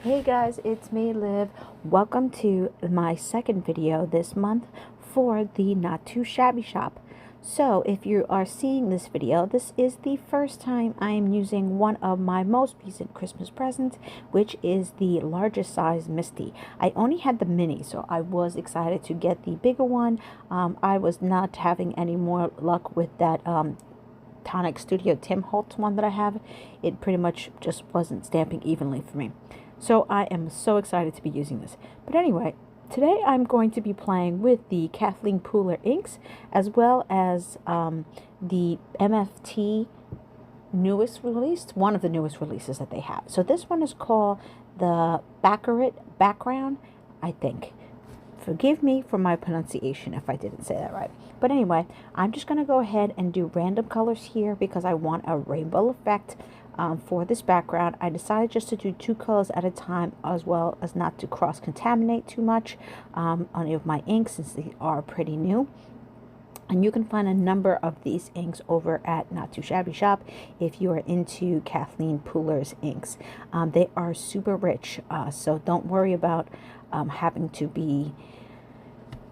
Hey guys, it's me, Liv. Welcome to my second video this month for the Not2Shabby shop. So if you are seeing this video, this is the first time I am using one of my most recent Christmas presents, which is the largest size Misty. I only had the mini, so I was excited to get the bigger one. I was not having any more luck with that Tonic Studio Tim Holtz one that I have. It pretty much just wasn't stamping evenly for me. So I am so excited to be using this. But anyway, today I'm going to be playing with the Kathleen Pooler inks, as well as the MFT newest release, one of the newest releases that they have. So this one is called the Baccarat background, I think. Forgive me for my pronunciation if I didn't say that right. But anyway, I'm just going to go ahead and do random colors here because I want a rainbow effect for this background. I decided just to do 2 colors at a time, as well as not to cross-contaminate too much on any of my inks, since they are pretty new. And you can find a number of these inks over at Not2Shabby shop if you are into Kathleen Pooler's inks. They are super rich, so don't worry about having to be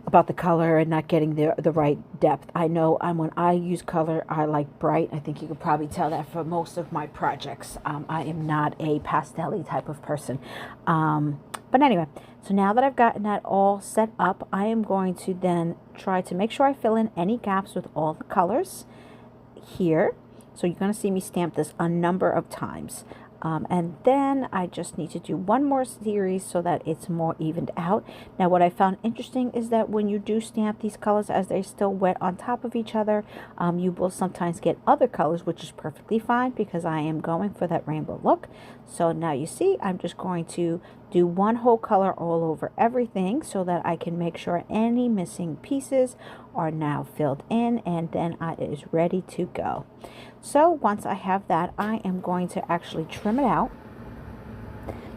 about the color and not getting the right depth. I know when I use color, I like bright. I think you could probably tell that for most of my projects. I am not a pastel-y type of person. But anyway, so now that I've gotten that all set up, I am going to then try to make sure I fill in any gaps with all the colors here. So you're going to see me stamp this a number of times. And then I just need to do one more series so that it's more evened out. Now what I found interesting is that when you do stamp these colors as they're still wet on top of each other, you will sometimes get other colors, which is perfectly fine because I am going for that rainbow look. So now you see I'm just going to do one whole color all over everything so that I can make sure any missing pieces are now filled in, and then it is ready to go. So once I have that, I am going to actually trim it out.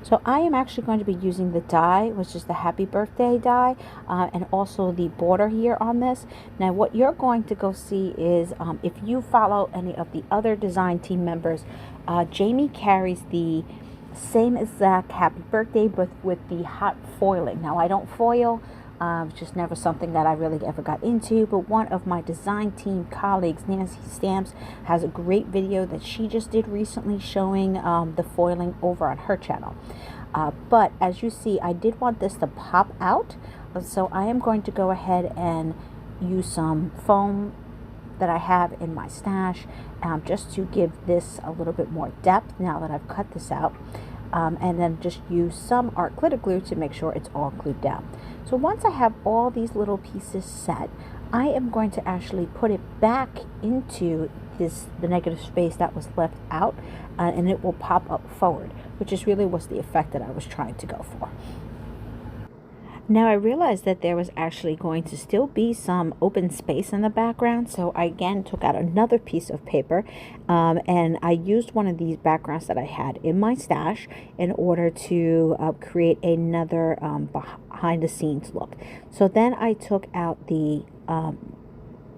So I am actually going to be using the die, which is the Happy Birthday die, and also the border here on this. Now what you're going to go see is, if you follow any of the other design team members, Jamie carries the same exact Happy Birthday, but with the hot foiling. Now I don't foil. It's just never something that I really ever got into, but one of my design team colleagues, Nancy Stamps, has a great video that she just did recently showing the foiling over on her channel. But as you see, I did want this to pop out, so I am going to go ahead and use some foam that I have in my stash, just to give this a little bit more depth now that I've cut this out. And then just use some art glitter glue to make sure it's all glued down. So once I have all these little pieces set, I am going to actually put it back into the negative space that was left out, and it will pop up forward, which is really was the effect that I was trying to go for. Now I realized that there was actually going to still be some open space in the background, so I again took out another piece of paper, and I used one of these backgrounds that I had in my stash in order to create another behind the scenes look. So then I took out the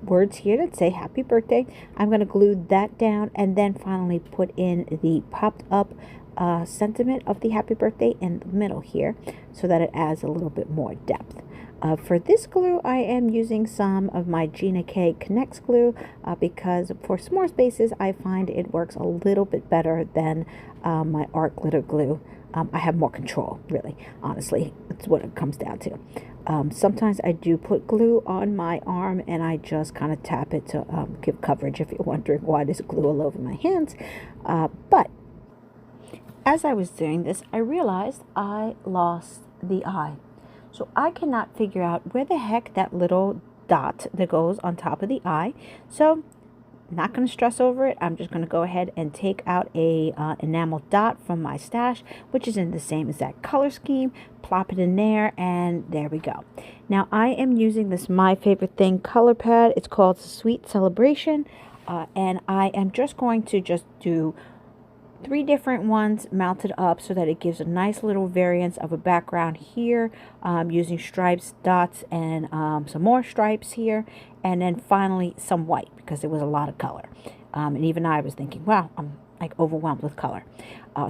words here that say Happy Birthday. I'm going to glue that down, and then finally put in the popped up sentiment of the Happy Birthday in the middle here, so that it adds a little bit more depth. For this glue, I am using some of my Gina K Connects glue, because for s'mores bases, I find it works a little bit better than my art glitter glue. I have more control, really, honestly. That's what it comes down to. Sometimes I do put glue on my arm and I just kind of tap it to give coverage, if you're wondering why there's glue all over my hands. But as I was doing this, I realized I lost the eye. So I cannot figure out where the heck that little dot that goes on top of the eye. So I'm not going to stress over it. I'm just going to go ahead and take out a enamel dot from my stash, which is in the same exact color scheme, plop it in there, and there we go. Now I am using this My Favorite Thing color pad. It's called Sweet Celebration, and I am just going to do 3 different ones mounted up so that it gives a nice little variance of a background here, using stripes, dots, and some more stripes here, and then finally some white because there was a lot of color. And even I was thinking, wow, I'm like overwhelmed with color.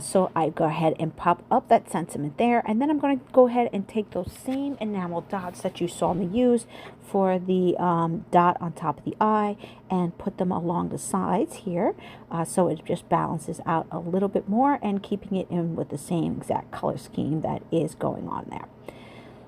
So I go ahead and pop up that sentiment there, and then I'm going to go ahead and take those same enamel dots that you saw me use for the dot on top of the eye and put them along the sides here, so it just balances out a little bit more and keeping it in with the same exact color scheme that is going on there.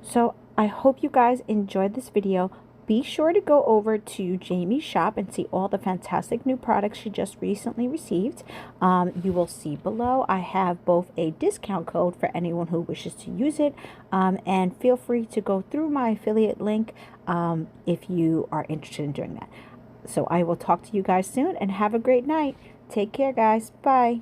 So I hope you guys enjoyed this video. Be sure to go over to Jamie's shop and see all the fantastic new products she just recently received. You will see below I have both a discount code for anyone who wishes to use it, and feel free to go through my affiliate link if you are interested in doing that. So I will talk to you guys soon, and have a great night. Take care, guys. Bye.